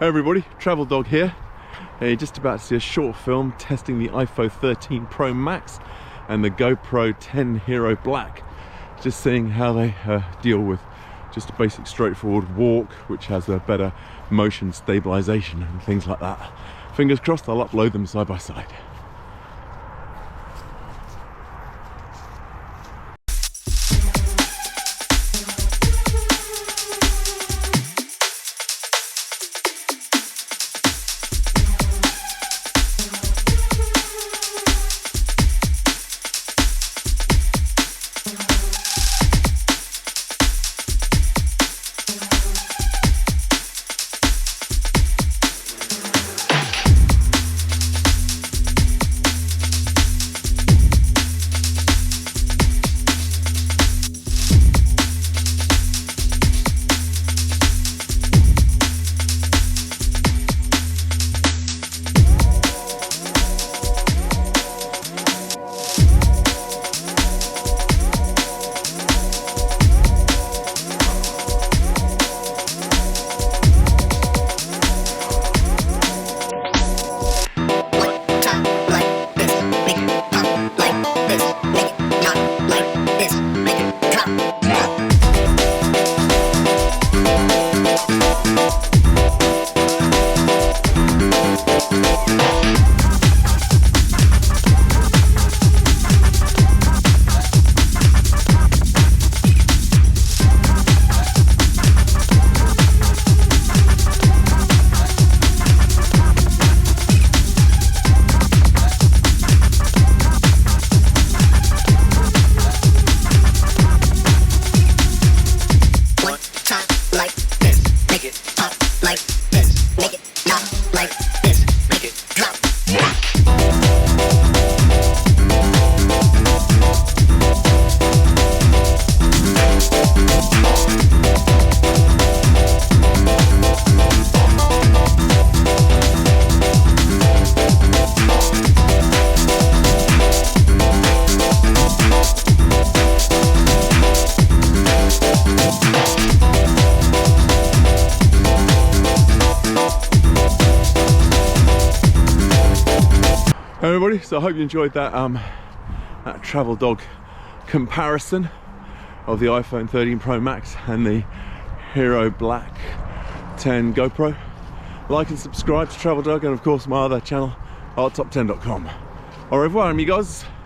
Hey everybody, TravelDog here. You're just about to see a short film testing the iPhone 13 Pro Max and the GoPro Hero Black. Just seeing how they deal with just a basic straightforward walk, which has a better motion stabilization and things like that. Fingers crossed I'll upload them side by side. Everybody, so I hope you enjoyed that TravelDog comparison of the iPhone 13 Pro Max and the Hero Black 10 GoPro. Like and subscribe to TravelDog and of course my other channel, arttop10.com. Au revoir amigos.